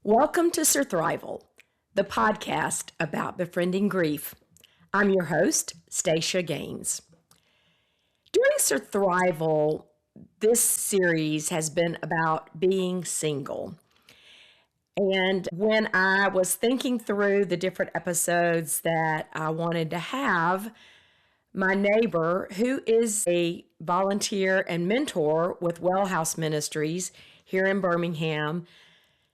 Welcome to Surthrival, the podcast about befriending grief. I'm your host, Stacia Gaines. During Surthrival, this series has been about being single. And when I was thinking through the different episodes that I wanted to have, my neighbor, who is a volunteer and mentor with Well House Ministries here in Birmingham,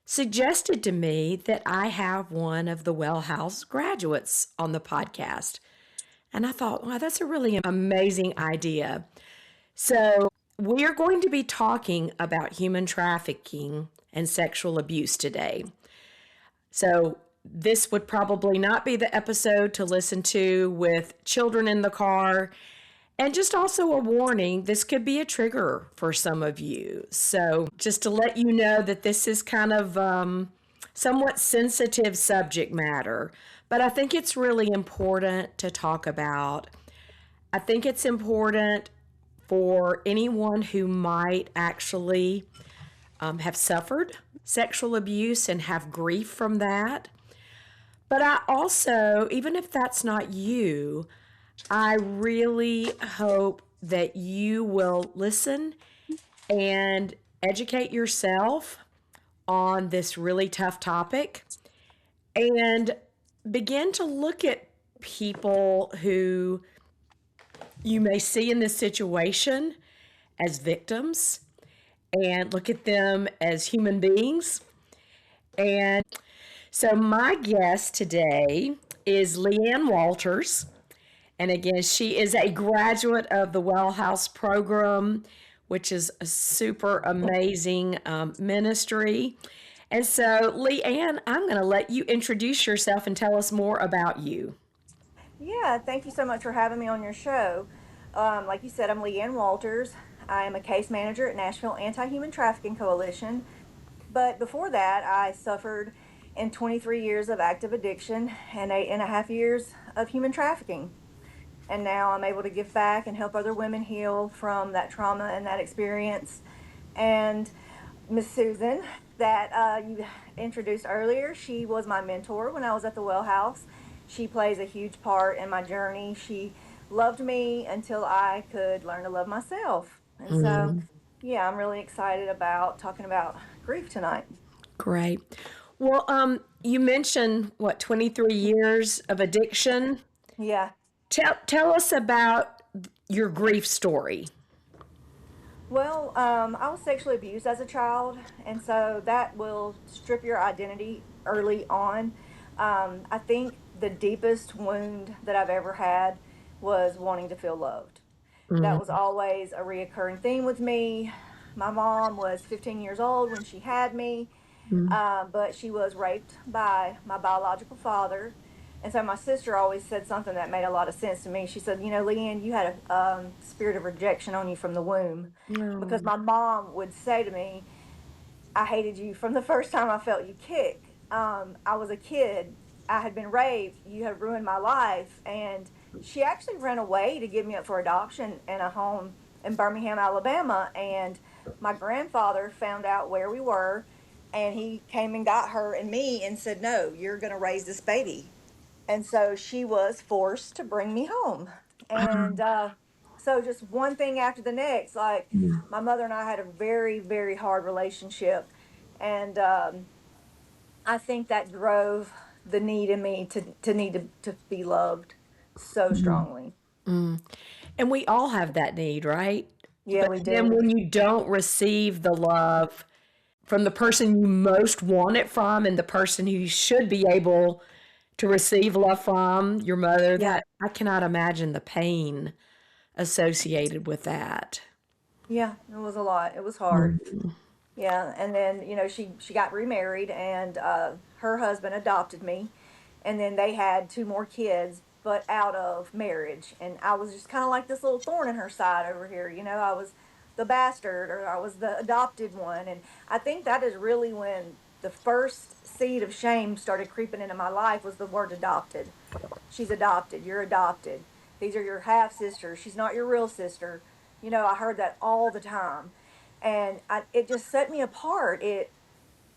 suggested to me that I have one of the Well House graduates on the podcast. And I thought, wow, that's a really amazing idea. So, we are going to be talking about human trafficking and sexual abuse today. So, this would probably not be the episode to listen to with children in the car. And just also a warning, this could be a trigger for some of you. So just to let you know that this is kind of somewhat sensitive subject matter, but I think it's really important to talk about. I think it's important for anyone who might actually have suffered sexual abuse and have grief from that. But I also, even if that's not you, I really hope that you will listen and educate yourself on this really tough topic and begin to look at people who you may see in this situation as victims and look at them as human beings. And so my guest today is Leanne Walters. And again, she is a graduate of the Well House program, which is a super amazing ministry. And so, Leanne, I'm going to let you introduce yourself and tell us more about you. Yeah, thank you so much for having me on your show. Like you said, I'm Leanne Walters. I am a case manager at Nashville Anti-Human Trafficking Coalition. But before that, I suffered in 23 years of active addiction and 8.5 years of human trafficking. And now I'm able to give back and help other women heal from that trauma and that experience. And Miss Susan, that you introduced earlier, she was my mentor when I was at the Well House. She plays a huge part in my journey. She loved me until I could learn to love myself. And so, Mm, yeah, I'm really excited about talking about grief tonight. great. Well, you mentioned 23 years of addiction. Yeah. Tell us about your grief story. Well, I was sexually abused as a child, and so that will strip your identity early on. I think the deepest wound that I've ever had was wanting to feel loved. That was Mm, always a reoccurring theme with me. My mom was 15 years old when she had me, mm, but she was raped by my biological father. And so my sister always said something that made a lot of sense to me. She said, Leanne, you had a spirit of rejection on you from the womb. Because oh, my mom would say to me, I hated you from the first time I felt you kick. I was a kid. I had been raped. You had ruined my life. And she actually ran away to give me up for adoption in a home in Birmingham, Alabama. And my grandfather found out where we were, and he came and got her and me and said, no, you're going to raise this baby. And so she was forced to bring me home. And so just one thing after the next, like mm. my mother and I had a very, very hard relationship. And I think that drove the need in me to need to be loved so strongly. And we all have that need, right? Yeah, But we then do. when you don't receive the love from the person you most want it from and the person who you should be able to receive love from, your mother, Yeah. that I cannot imagine the pain associated with that. Yeah, it was a lot. It was hard. Mm, Yeah, and then she got remarried, and her husband adopted me, and then they had two more kids, but out of marriage, and I was just kind of like this little thorn in her side over here. I was the bastard, or I was the adopted one, and I think that is really when the first seed of shame started creeping into my life was the word adopted. She's adopted. You're adopted. These are your half sisters. She's not your real sister. I heard that all the time, and it just set me apart.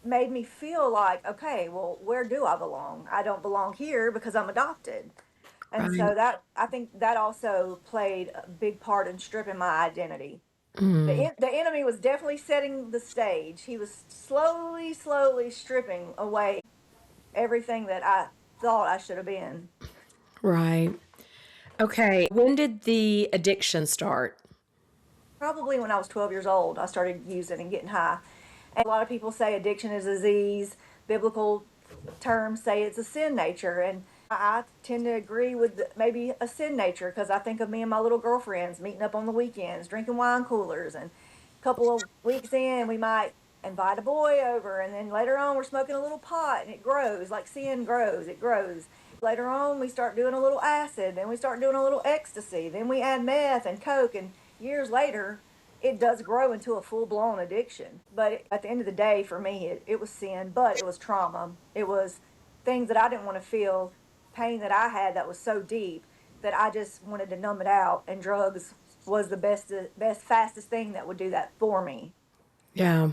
made me feel like, okay, well, where do I belong? I don't belong here because I'm adopted. And Right. so that, I think that also played a big part in stripping my identity. Mm, The enemy was definitely setting the stage. He was slowly stripping away everything that I thought I should have been. right. Okay. When did the addiction start? Probably when I was 12 years old, I started using and getting high. And a lot of people say addiction is a disease. Biblical terms say it's a sin nature. And I tend to agree with maybe a sin nature because I think of me and my little girlfriends meeting up on the weekends, drinking wine coolers. And a couple of weeks in, we might invite a boy over. And then later on, we're smoking a little pot and it grows like sin grows, it grows. Later on, we start doing a little acid. Then we start doing a little ecstasy. Then we add meth and coke. And years later, it does grow into a full blown addiction. But at the end of the day, for me, it was sin, but it was trauma. It was things that I didn't want to feel, pain that I had that was so deep that I just wanted to numb it out. And drugs was the best, fastest thing that would do that for me. Yeah.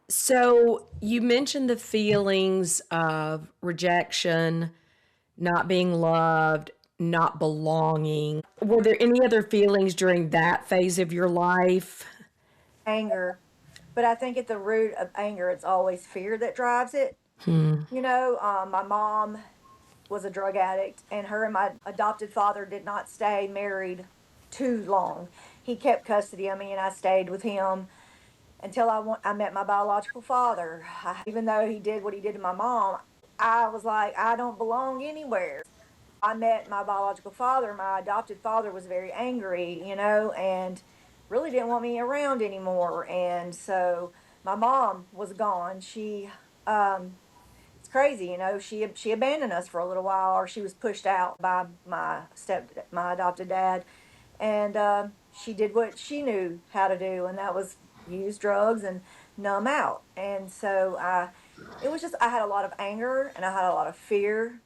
So you mentioned the feelings of rejection, not being loved, not belonging. Were there any other feelings during that phase of your life? Anger. But I think at the root of anger, it's always fear that drives it. My mom was a drug addict, and her and my adopted father did not stay married too long. He kept custody of me, and I stayed with him until I met my biological father. Even though he did what he did to my mom, I was like, I don't belong anywhere. I met my biological father. My adopted father was very angry, and really didn't want me around anymore. And so my mom was gone. It's crazy, she abandoned us for a little while, or she was pushed out by my adopted dad, and she did what she knew how to do, and that was use drugs and numb out. And so it was just I had a lot of anger and I had a lot of fear.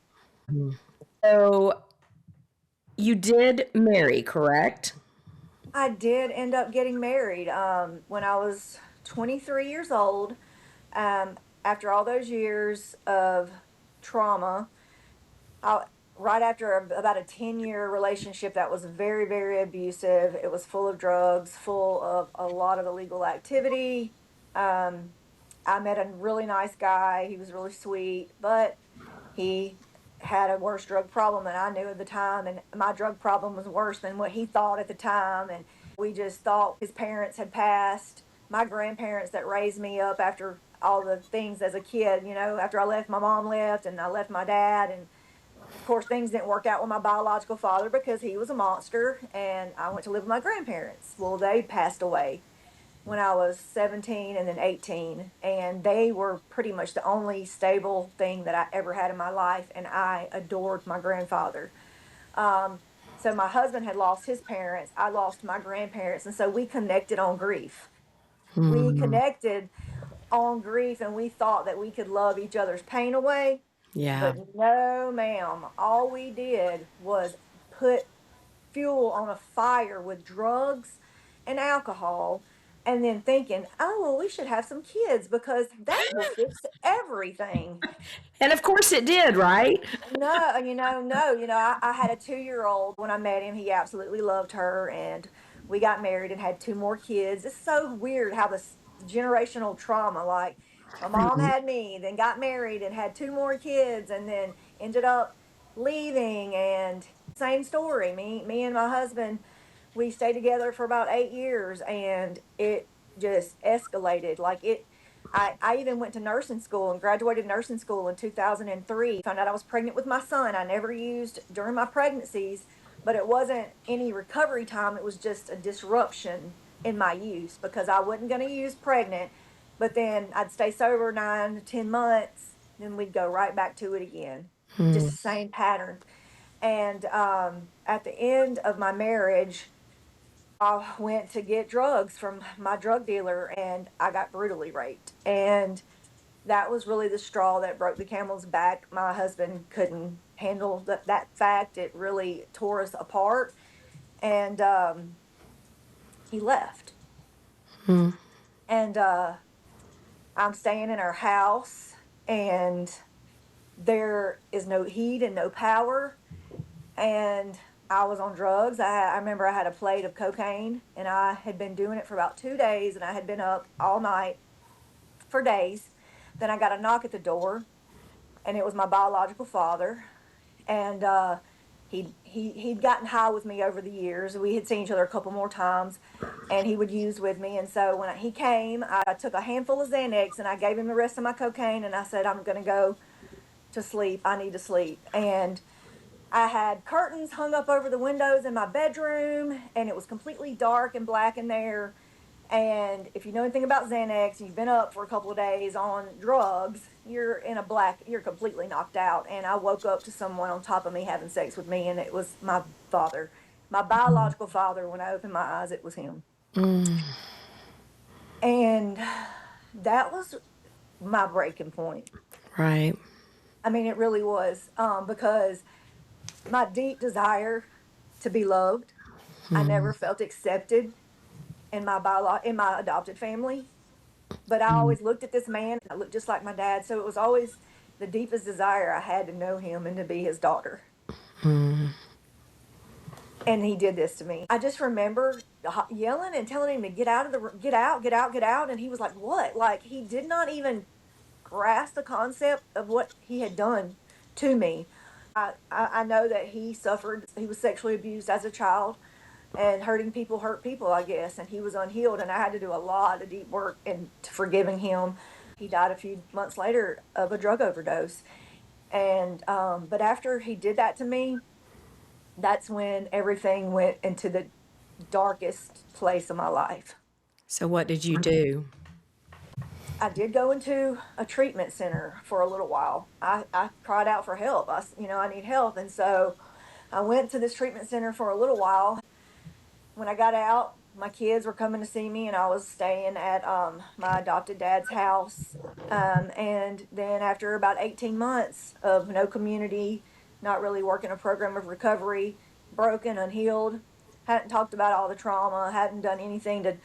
So you did marry, correct? I did end up getting married when I was 23 years old. Um, After all those years of trauma, I, right after about a 10-year relationship that was very, very abusive, it was full of drugs, full of a lot of illegal activity. Um, I met a really nice guy. He was really sweet, but he had a worse drug problem than I knew at the time, and my drug problem was worse than what he thought at the time. And we just thought his parents had passed. My grandparents that raised me up after all the things as a kid, after I left, my mom left, and I left my dad, and of course things didn't work out with my biological father because he was a monster, and I went to live with my grandparents. Well, they passed away when I was 17 and then 18. And they were pretty much the only stable thing that I ever had in my life. And I adored my grandfather. Um, so my husband had lost his parents. I lost my grandparents. And so we connected on grief. We Hmm. connected on grief, and we thought that we could love each other's pain away. Yeah. But no, ma'am. All we did was put fuel on a fire with drugs and alcohol, and then thinking, oh, well, we should have some kids because that will fix everything. And of course it did, right? No, no, I had a 2-year old when I met him. He absolutely loved her, and we got married and had two more kids. It's so weird how this generational trauma, like my mom Mhm. had me, then got married and had two more kids, and then ended up leaving. And same story. Me and my husband, we stayed together for about 8 years, and it just escalated. I even went to nursing school and graduated nursing school in 2003. Found out I was pregnant with my son. I never used during my pregnancies, but it wasn't any recovery time. It was just a disruption in my use because I wasn't going to use pregnant, but then I'd stay sober 9 to 10 months, then we'd go right back to it again. Just Hmm. the same pattern. And at the end of my marriage, I went to get drugs from my drug dealer, and I got brutally raped. And that was really the straw that broke the camel's back. My husband couldn't handle that fact. It really tore us apart. And he left. Hmm. And I'm staying in our house, and there is no heat and no power. And I was on drugs. I remember I had a plate of cocaine, and I had been doing it for about 2 days, and I had been up all night for days. Then I got a knock at the door, and it was my biological father. And he'd gotten high with me over the years. We had seen each other a couple more times, and he would use with me. And so when he came, I took a handful of Xanax, and I gave him the rest of my cocaine, and I said, I'm going to go to sleep. I need to sleep. And I had curtains hung up over the windows in my bedroom, and it was completely dark and black in there. And if you know anything about Xanax, you've been up for a couple of days on drugs, you're completely knocked out. And I woke up to someone on top of me having sex with me, and it was my father, my biological father. When I opened my eyes, it was him. And that was my breaking point. Right. I mean, it really was, because my deep desire to be loved, I never felt accepted in in my adopted family. But I always looked at this man, I looked just like my dad. So it was always the deepest desire I had to know him and to be his daughter. And he did this to me. I just remember yelling and telling him to get out of the get out, get out, get out. And he was like, "What?" Like he did not even grasp the concept of what he had done to me. I know that he was sexually abused as a child, and hurting people hurt people, I guess. And he was unhealed, and I had to do a lot of deep work into forgiving him. He died a few months later of a drug overdose. And but after he did that to me, that's when everything went into the darkest place of my life. So what did you do? I did go into a treatment center for a little while. I cried out for help. I need help. And so I went to this treatment center for a little while. When I got out, my kids were coming to see me, and I was staying at my adopted dad's house. And then after about 18 months of no community, not really working a program of recovery, broken, unhealed, hadn't talked about all the trauma, hadn't done anything to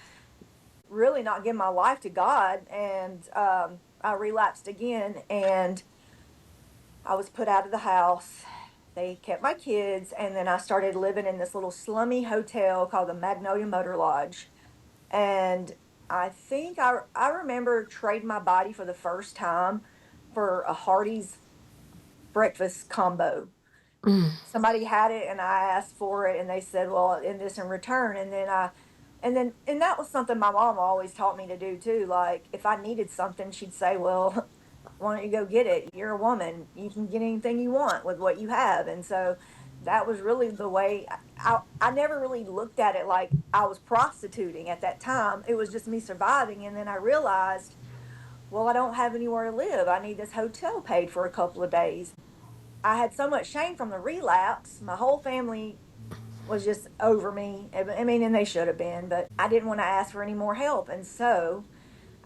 really not give my life to God. And I relapsed again, and I was put out of the house. They kept my kids, and then I started living in this little slummy hotel called the Magnolia Motor Lodge. And I think I remember trading my body for the first time for a Hardee's breakfast combo. Somebody had it, and I asked for it, and they said, "Well, in this in return." And that was something my mom always taught me to do too. Like if I needed something, she'd say, "Well, why don't you go get it? You're a woman. You can get anything you want with what you have." And so that was really the way I never really looked at it like I was prostituting at that time. It was just me surviving. And then I realized, well, I don't have anywhere to live. I need this hotel paid for a couple of days. I had so much shame from the relapse. My whole family was just over me. I mean, and they should have been, but I didn't want to ask for any more help. And so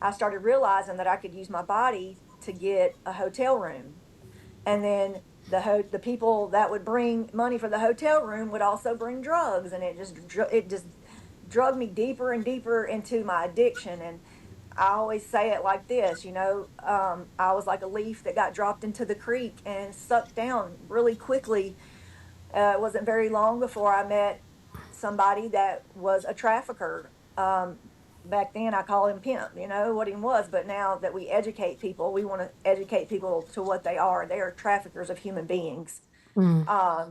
I started realizing that I could use my body to get a hotel room. And then the people that would bring money for the hotel room would also bring drugs, and it just drug me deeper and deeper into my addiction. And I always say it like this, I was like a leaf that got dropped into the creek and sucked down really quickly. It wasn't very long before I met somebody that was a trafficker. Back then, I call him pimp, what he was. But now that we educate people, we want to educate people to what they are. They are traffickers of human beings. I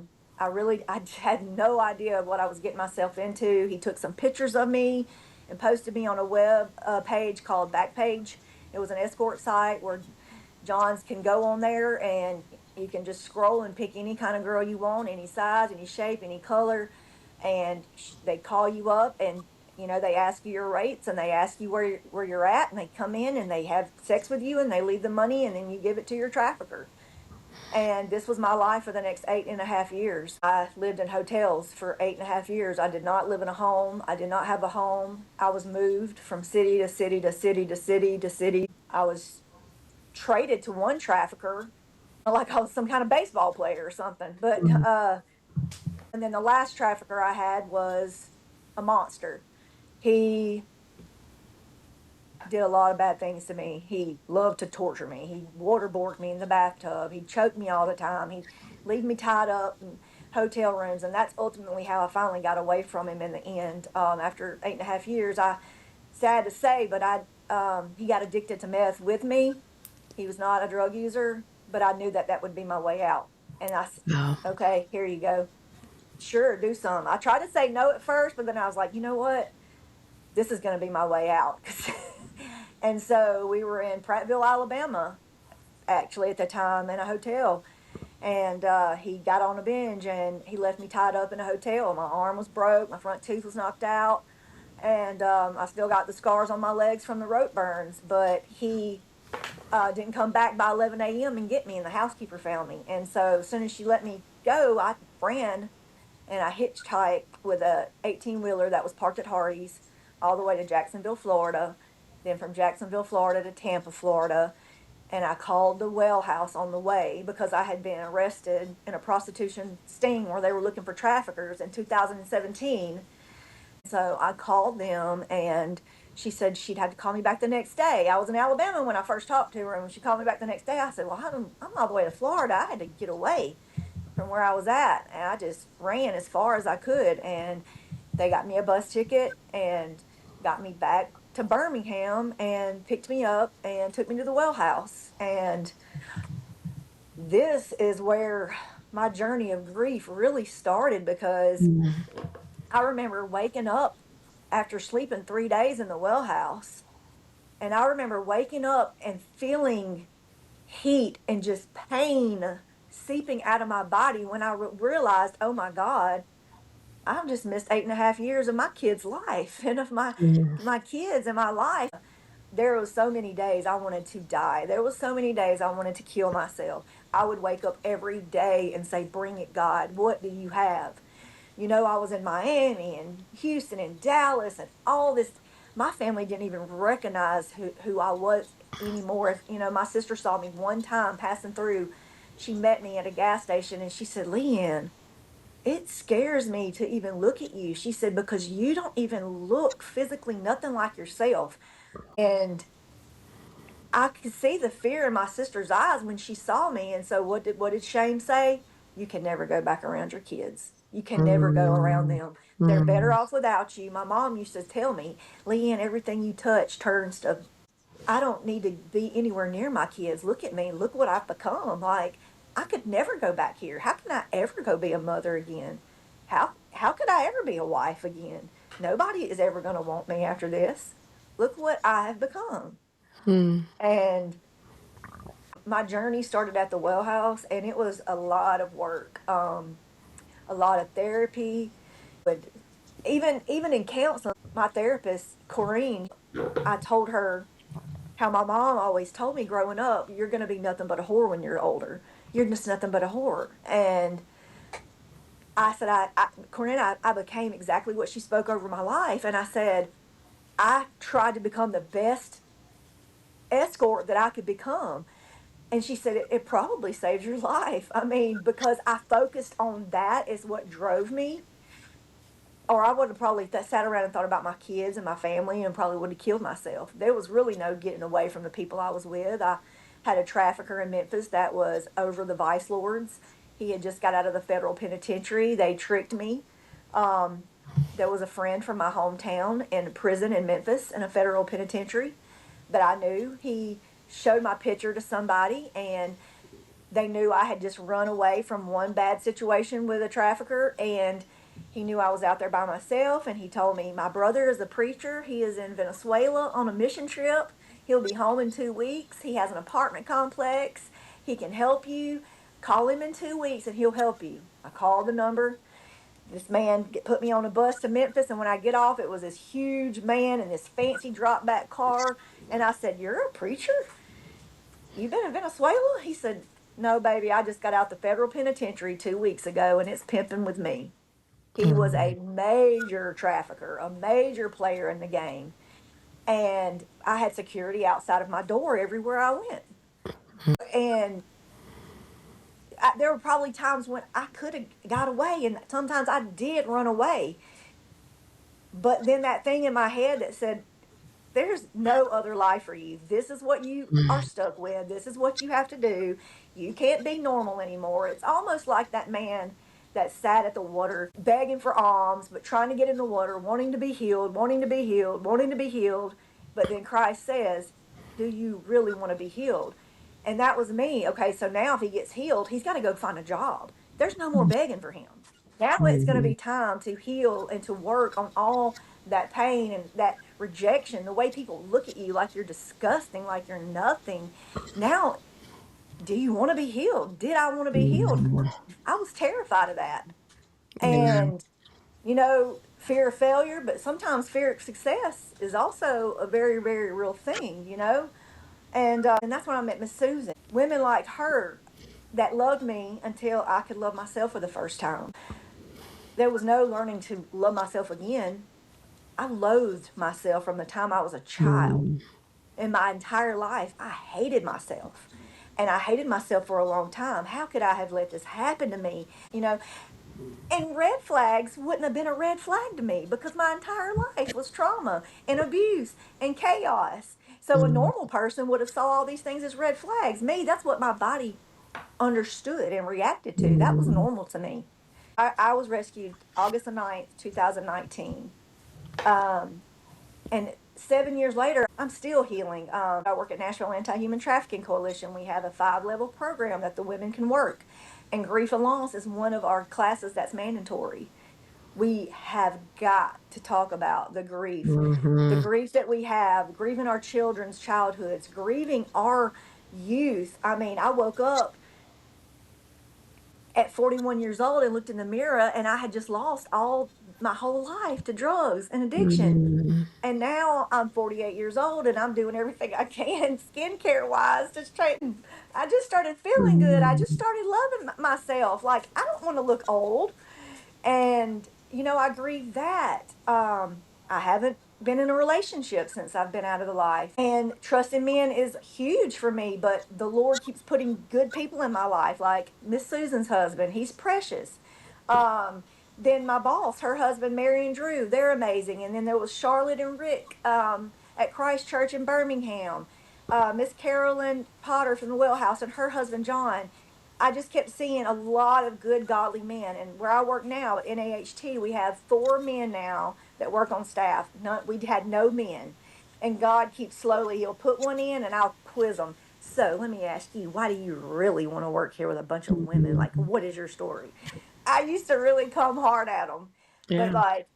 had no idea what I was getting myself into. He took some pictures of me and posted me on a web page called Backpage. It was an escort site where Johns can go on there, and you can just scroll and pick any kind of girl you want, any size, any shape, any color, and they call you up, and they ask you your rates, and they ask you where you're at, and they come in and they have sex with you, and they leave the money, and then you give it to your trafficker. And this was my life for the next 8.5 years. I lived in hotels for 8.5 years. I did not live in a home. I did not have a home. I was moved from city to city to city to city to city. I was traded to one trafficker like I was some kind of baseball player or something. But and then the last trafficker I had was a monster. He did a lot of bad things to me. He loved to torture me. He waterboarded me in the bathtub. He choked me all the time. He'd leave me tied up in hotel rooms, and that's ultimately how I finally got away from him in the end. After 8.5 years, sad to say, but he got addicted to meth with me. He was not a drug user, but I knew that that would be my way out. And Oh. okay, here you go. Sure, do some. I tried to say no at first, but then I was like, you know what? This is going to be my way out. And so we were in Prattville, Alabama, actually at the time, in a hotel. And he got on a binge and he left me tied up in a hotel. My arm was broke, my front tooth was knocked out, and I still got the scars on my legs from the rope burns. But he didn't come back by 11 a.m. and get me, and the housekeeper found me. And so as soon as she let me go, I ran and I hitchhiked with a 18-wheeler that was parked at Hardee's all the way to Jacksonville, Florida. Then from Jacksonville, Florida to Tampa, Florida. And I called the well house on the way because I had been arrested in a prostitution sting where they were looking for traffickers in 2017. So I called them, and she said she'd have to call me back the next day. I was in Alabama when I first talked to her, and when she called me back the next day, I said, well, I'm all the way to Florida. I had to get away from where I was at, and I just ran as far as I could, and they got me a bus ticket and got me back to Birmingham and picked me up and took me to the well house. And this is where my journey of grief really started, because I remember waking up after sleeping 3 days in the well house, and I remember waking up and feeling heat and just pain seeping out of my body when I realized, oh my God, I've just missed 8.5 years of my kid's life and of my kids and my life. There was so many days I wanted to die. There was so many days I wanted to kill myself. I would wake up every day and say, bring it, God. What do you have? You know, I was in Miami and Houston and Dallas and all this. My family didn't even recognize who I was anymore. You know, my sister saw me one time passing through. She met me at a gas station and she said, Leanne, it scares me to even look at you. She said, because you don't even look physically nothing like yourself. And I could see the fear in my sister's eyes when she saw me. And so what did Shane say? You can never go back around your kids. You can never go around them. They're better off without you. My mom used to tell me, Leanne, everything you touch turns to, I don't need to be anywhere near my kids. Look at me. Look what I've become. Like, I could never go back here. How can I ever go be a mother again? How could I ever be a wife again? Nobody is ever going to want me after this. Look what I have become. And my journey started at the well house, and it was a lot of work, a lot of therapy. But even in counseling, my therapist, Corrine, I told her how my mom always told me growing up, you're going to be nothing but a whore when you're older. You're just nothing but a whore. And I said, Corinne, I became exactly what she spoke over my life. And I said, I tried to become the best escort that I could become. And she said, it probably saved your life. I mean, because I focused on that is what drove me. Or I would have probably sat around and thought about my kids and my family and probably would have killed myself. There was really no getting away from the people I was with. I had a trafficker in Memphis that was over the vice lords. He had just got out of the federal penitentiary. They tricked me. There was a friend from my hometown in prison in Memphis in a federal penitentiary that I knew. He showed my picture to somebody, and they knew I had just run away from one bad situation with a trafficker, and he knew I was out there by myself. And he told me, my brother is a preacher. He is in Venezuela on a mission trip. He'll be home in 2 weeks. He has an apartment complex. He can help you. Call him in 2 weeks and he'll help you. I called the number. This man put me on a bus to Memphis, and when I get off, it was this huge man in this fancy drop back car. And I said, you're a preacher? You've been in Venezuela? He said, no, baby, I just got out the federal penitentiary 2 weeks ago, and it's pimping with me. He was a major trafficker, a major player in the game. And I had security outside of my door everywhere I went. And there were probably times when I could have got away, and sometimes I did run away. But then that thing in my head that said, there's no other life for you. This is what you are stuck with. This is what you have to do. You can't be normal anymore. It's almost like that man that sat at the water begging for alms, but trying to get in the water, wanting to be healed, wanting to be healed, wanting to be healed. But then Christ says, do you really want to be healed? And that was me. Okay, so now if he gets healed, he's got to go find a job. There's no more begging for him. Now it's going to be time to heal and to work on all that pain and that rejection, the way people look at you like you're disgusting, like you're nothing. Now, do you want to be healed? Did I want to be healed? I was terrified of that. Yeah. And, fear of failure, but sometimes fear of success is also a very, very real thing. And that's when I met Miss Susan. Women like her that loved me until I could love myself for the first time. There was no learning to love myself again. I loathed myself from the time I was a child. In my entire life, I hated myself. And I hated myself for a long time. How could I have let this happen to me? And red flags wouldn't have been a red flag to me because my entire life was trauma and abuse and chaos. So a normal person would have saw all these things as red flags. Me, that's what my body understood and reacted to. That was normal to me. I was rescued August the 9th, 2019. And 7 years later, I'm still healing. I work at National Anti-Human Trafficking Coalition. We have a 5-level program that the women can work. And grief and loss is one of our classes that's mandatory. We have got to talk about the grief that we have, grieving our children's childhoods, grieving our youth. I mean, I woke up at 41 years old and looked in the mirror and I had just lost all my whole life to drugs and addiction. And now I'm 48 years old and I'm doing everything I can skincare wise. I just started feeling good. I just started loving myself. Like, I don't want to look old. And, I grieve that. I haven't been in a relationship since I've been out of the life. And trusting men is huge for me, but the Lord keeps putting good people in my life, like Miss Susan's husband. He's precious. Then my boss, her husband, Mary and Drew, they're amazing. And then there was Charlotte and Rick at Christ Church in Birmingham. Miss Carolyn Potter from the Well House and her husband, John. I just kept seeing a lot of good, godly men. And where I work now at NAHT, we have 4 men now that work on staff. We had no men. And God keeps slowly, He'll put one in and I'll quiz them. So let me ask you, why do you really want to work here with a bunch of women? Like, what is your story? I used to really come hard at them. But, Yeah. like,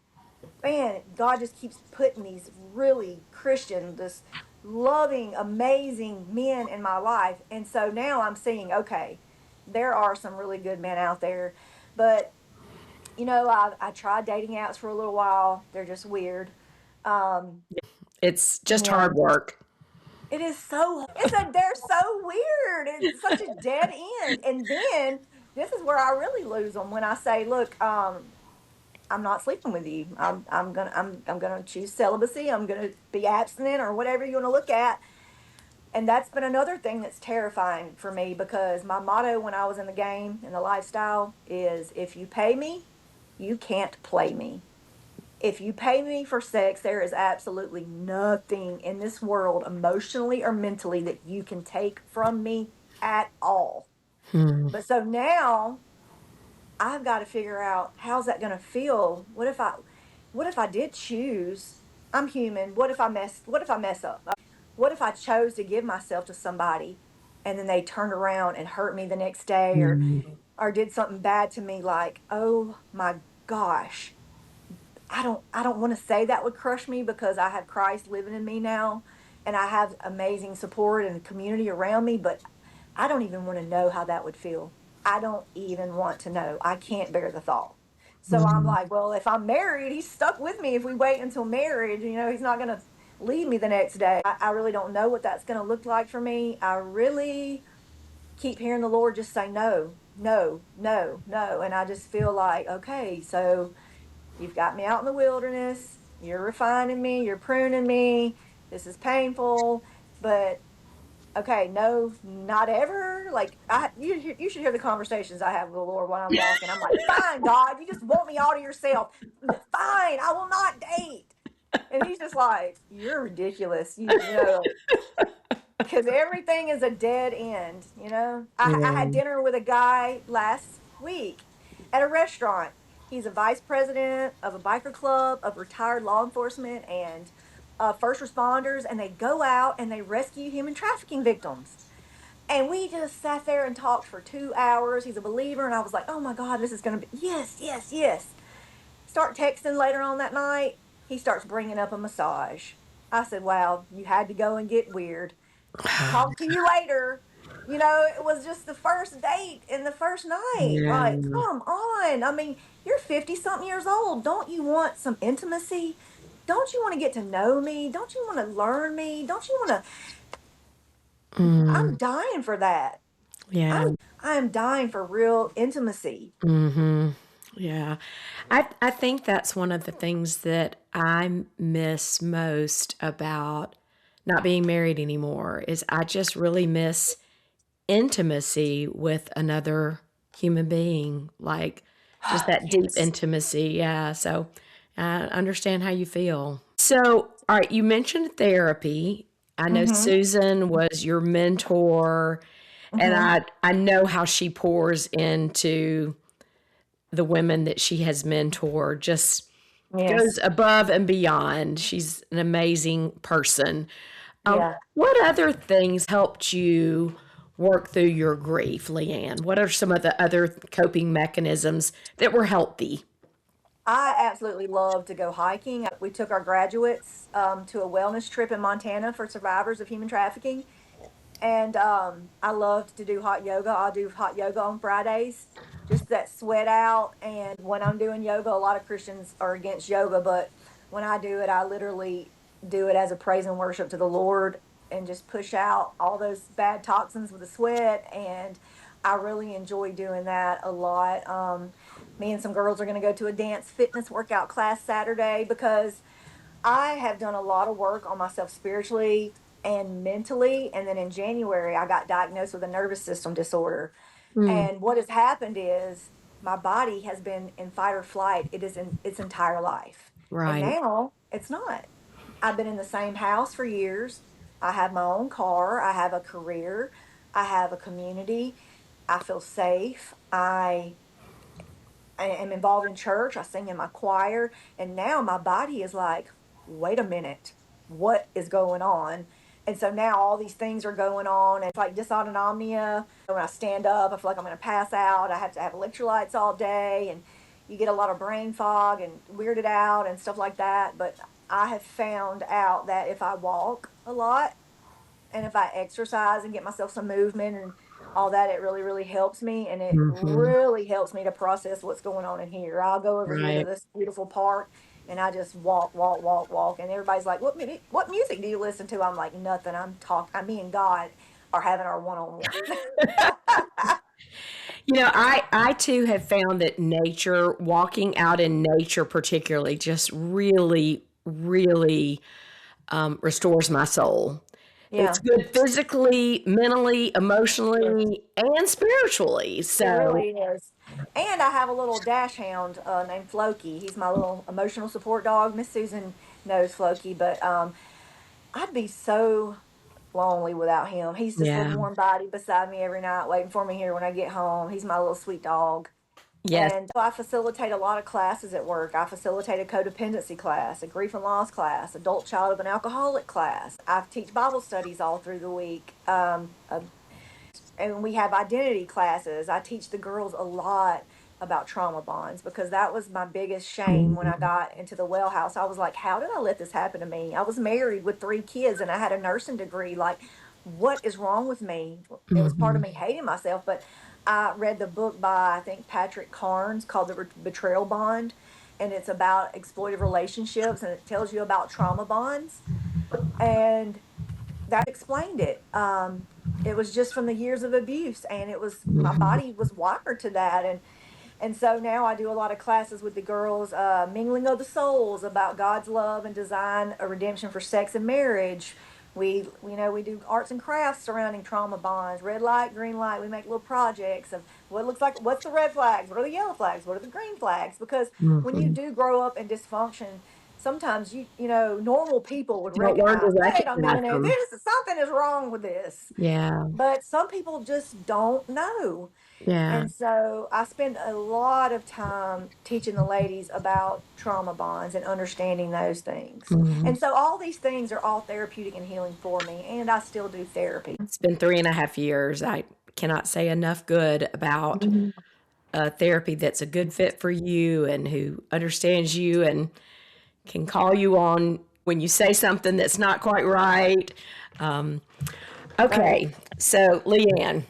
man, God just keeps putting these really Christian, this loving, amazing men in my life. And so now I'm seeing, okay, there are some really good men out there. But, I tried dating apps for a little while. They're just weird. Um, It's just yeah, hard work. it is they're so weird. It's such a dead end. And then this is where I really lose them when I say, look, I'm not sleeping with you. I'm gonna choose celibacy. I'm gonna be abstinent or whatever you want to look at. And that's been another thing that's terrifying for me because my motto when I was in the game and the lifestyle is if you pay me, you can't play me. If you pay me for sex, there is absolutely nothing in this world emotionally or mentally that you can take from me at all. But so now I've got to figure out how's that going to feel. What if I did choose? I'm human. What if I mess up? What if I chose to give myself to somebody and then they turned around and hurt me the next day or did something bad to me, like, oh my gosh. I don't want to say that would crush me because I have Christ living in me now and I have amazing support and community around me, but I don't even want to know how that would feel. I don't even want to know. I can't bear the thought. So I'm like, well, if I'm married, he's stuck with me. If we wait until marriage, he's not going to leave me the next day. I really don't know what that's going to look like for me. I really keep hearing the Lord just say no, no, no, no. And I just feel like, okay, so you've got me out in the wilderness. You're refining me. You're pruning me. This is painful, but okay, no, not ever. Like you should hear the conversations I have with the Lord when I'm walking. I'm like, fine, God, you just want me all to yourself. Fine, I will not date. And he's just like, "You're ridiculous," you know, because everything is a dead end. You know, I Yeah. had dinner with a guy last week at a restaurant. He's a vice president of a biker club of retired law enforcement and first responders, and they go out and they rescue human trafficking victims. And we just sat there and talked for 2 hours. He's a believer, and I was like, "Oh my God, this is going to be yes, yes, yes." Start texting later on that night. He starts bringing up a massage. I said, "Wow, you had to go and get weird. Talk to you later." You know, it was just the first date and the first night. Like, Yeah. come on. I mean, you're 50 something years old. Don't you want some intimacy? Don't you want to get to know me? Don't you want to learn me? Don't you want to? I'm Mm, dying for that. yeah. I'm dying for real intimacy. Mm-hmm. Yeah. I think that's one of the things that I miss most about not being married anymore is I just really miss intimacy with another human being, like just that deep Yes. intimacy. Yeah. So I understand how you feel. So, all right, you mentioned therapy. I know Mm-hmm. Susan was your mentor, and Mm-hmm. I know how she pours into the women that she has mentored, just goes Yes. above and beyond. She's an amazing person. Yeah. What other things helped you work through your grief, Leanne? What are some of the other coping mechanisms that were healthy? I absolutely love to go hiking. We took our graduates to a wellness trip in Montana for survivors of human trafficking. And I love to do hot yoga. I'll do hot yoga on Fridays, just that sweat out. And when I'm doing yoga, a lot of Christians are against yoga, but when I do it, I literally do it as a praise and worship to the Lord and just push out all those bad toxins with the sweat. And I really enjoy doing that a lot. Me and some girls are going to go to a dance fitness workout class Saturday because I have done a lot of work on myself spiritually and mentally. And then in January, I got diagnosed with a nervous system disorder. Mm, And what has happened is my body has been in fight or flight. It is in its entire life. And right. now it's not. I've been in the same house for years. I have my own car. I have a career. I have a community. I feel safe. I am involved in church. I sing in my choir. And now my body is like, wait a minute, what is going on? And so now all these things are going on. And it's like dysautonomia. When I stand up, I feel like I'm going to pass out. I have to have electrolytes all day. And you get a lot of brain fog and weirded out and stuff like that. But I have found out that if I walk a lot, and if I exercise and get myself some movement and all that, it really, really helps me. And it Hmm. really helps me to process what's going on in here. I'll go over here to Right. this beautiful park and I just walk, walk, walk, walk. And everybody's like, what music do you listen to? I'm like, nothing. Me and God are having our one on one. I too have found that nature, walking out in nature particularly, just really, really restores my soul. It's Yeah, good physically, mentally, yes, emotionally, and spiritually. it So, really is. And I have a little dash hound named Floki. He's my little emotional support dog. Miss Susan knows Floki, but I'd be so lonely without him. He's just a yeah. warm body beside me every night, waiting for me here when I get home. He's my little sweet dog. Yes. And I facilitate a lot of classes at work. I facilitate a codependency class, a grief and loss class, adult child of an alcoholic class. I teach Bible studies all through the week. And we have identity classes. I teach the girls a lot about trauma bonds because that was my biggest shame when I Mhm. got into the well house. I was like, how did I let this happen to me? I was married with 3 kids and I had a nursing degree. Like, what is wrong with me? It was part of Mhm. me hating myself, but I read the book by, I think, Patrick Carnes called The Betrayal Bond. And it's about exploitive relationships and it tells you about trauma bonds. And that explained it. It was just from the years of abuse, and it was my Mhm. body was wired to that, and so now I do a lot of classes with the girls, mingling of the souls about God's love and design, a redemption for sex and marriage. We do arts and crafts surrounding trauma bonds, red light, green light. We make little projects of what looks like, what's the red flags, what are the yellow flags, what are the green flags, because when you Mhm. do grow up in dysfunction, sometimes normal people would Don't learn to recognize, wait a recognize minute, them. something is wrong with this. Yeah. But some people just don't know. Yeah. And so I spend a lot of time teaching the ladies about trauma bonds and understanding those things. Mhm. And so all these things are all therapeutic and healing for me, and I still do therapy. It's been 3.5 years. I cannot say enough good about Mhm. therapy that's a good fit for you and who understands you and can call you on when you say something that's not quite right. Um, Right. okay, so Leanne,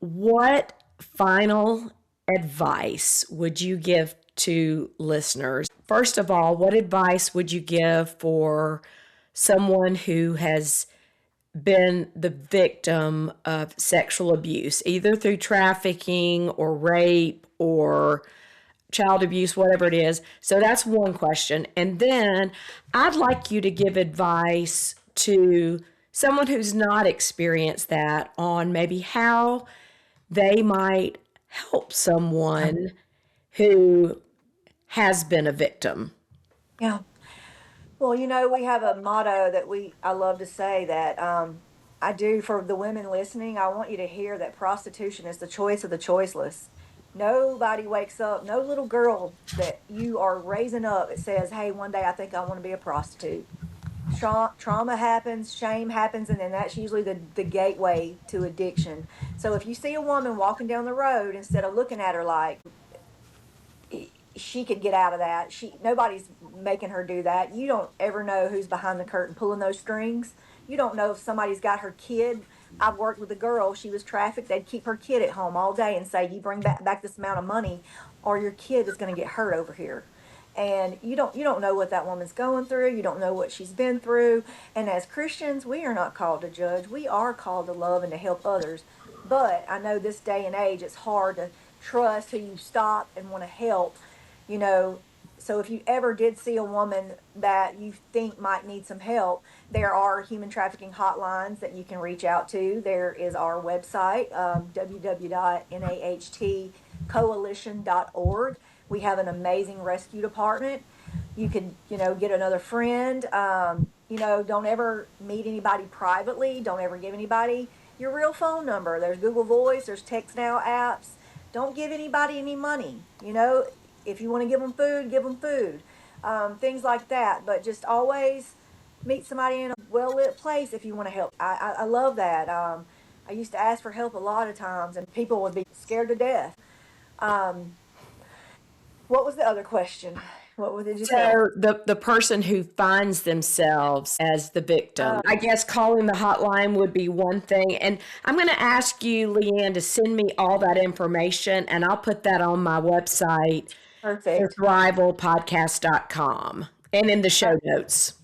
what final advice would you give to listeners? First of all, what advice would you give for someone who has been the victim of sexual abuse, either through trafficking or rape or child abuse, whatever it is? So that's one question. And then I'd like you to give advice to someone who's not experienced that on maybe how they might help someone who has been a victim. Yeah. Well, we have a motto that I love to say that I do for the women listening. I want you to hear that prostitution is the choice of the choiceless. Nobody wakes up, no little girl that you are raising up that says, hey, one day I think I want to be a prostitute. Trauma happens, shame happens, and then that's usually the gateway to addiction. So if you see a woman walking down the road, instead of looking at her like she could get out of that, nobody's making her do that. You don't ever know who's behind the curtain pulling those strings. You don't know if somebody's got her kid. I've worked with a girl, she was trafficked. They'd keep her kid at home all day and say, you bring back this amount of money or your kid is going to get hurt over here. And you don't know what that woman's going through. You don't know what she's been through. And as Christians, we are not called to judge. We are called to love and to help others. But I know this day and age it's hard to trust who you stop and want to help. you know so if you ever did see a woman that you think might need some help, there are human trafficking hotlines that you can reach out to. There is our website, www.nahtcoalition.org. We have an amazing rescue department. You could get another friend. Don't ever meet anybody privately. Don't ever give anybody your real phone number. There's Google Voice, there's text now apps. Don't give anybody any money. If you want to give them food, give them food. Things like that. But just always meet somebody in a well-lit place if you want to help. I love that. I used to ask for help a lot of times, and people would be scared to death. Um, what was the other question? Did you say? So the person who finds themselves as the victim, I guess calling the hotline would be one thing. And I'm going to ask you, Leanne, to send me all that information, and I'll put that on my website, Perfect. surthrivalpodcast.com, and in the show notes.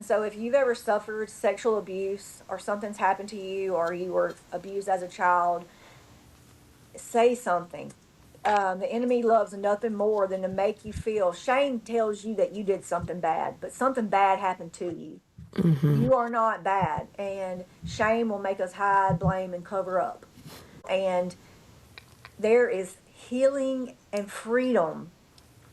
So if you've ever suffered sexual abuse or something's happened to you or you were abused as a child, say something. The enemy loves nothing more than to make you feel. Shame tells you that you did something bad, but something bad happened to you. You are not bad, and shame will make us hide, blame, and cover up. And there is healing and freedom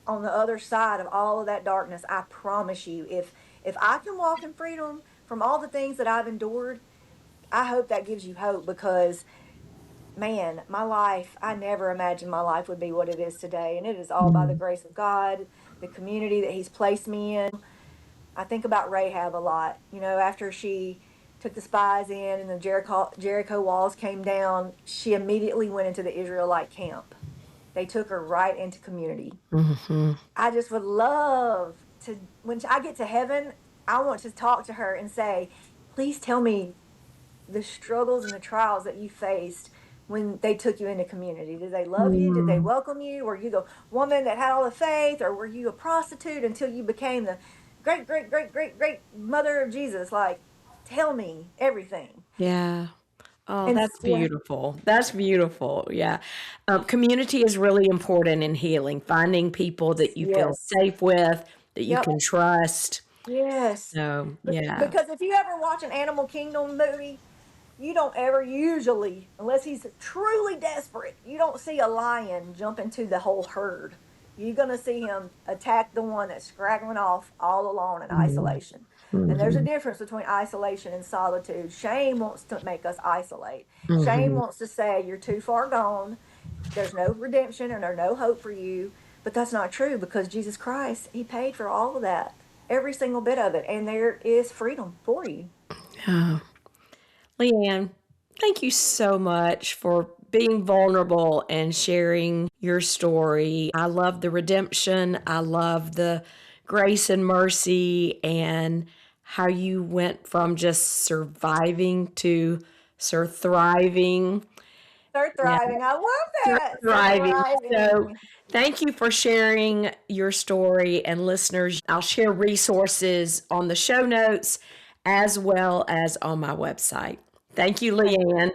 on the other side of all of that darkness. I promise you, if I can walk in freedom from all the things that I've endured, I hope that gives you hope, because man, my life, I never imagined my life would be what it is today. And it is all by the grace of God, the community that He's placed me in. I think about Rahab a lot. After she took the spies in and the Jericho walls came down, she immediately went into the Israelite camp. They took her right into community. I just would love to, when I get to heaven, I want to talk to her and say, please tell me the struggles and the trials that you faced when they took you into community. Did they love you? Did they welcome you? Were you the woman that had all the faith, or were you a prostitute until you became the great, great, great, great, great mother of Jesus? Like, tell me everything. Yeah. Oh, And that's beautiful. That's beautiful. Yeah. Community is really important in healing, finding people that you feel yes, safe with, that you yep, can trust. yes. So, yeah. Because if you ever watch an Animal Kingdom movie, you don't ever usually, unless he's truly desperate, you don't see a lion jump into the whole herd. you're going to see him attack the one that's scraggling off all alone in Mhm. isolation. And there's a Mhm. difference between isolation and solitude. Shame wants to make us isolate. Shame Mhm. wants to say you're too far gone. There's no redemption and there's no hope for you. But that's not true, because Jesus Christ, he paid for all of that, every single bit of it. And there is freedom for you. Oh, Leanne, thank you so much for being vulnerable and sharing your story. I love the redemption. I love the grace and mercy, and how you went from just surviving to thriving. Start thriving. I love that. Start Thriving. So, thriving. thank you for sharing your story. And listeners, I'll share resources on the show notes as well as on my website. Thank you, Thank Leanne.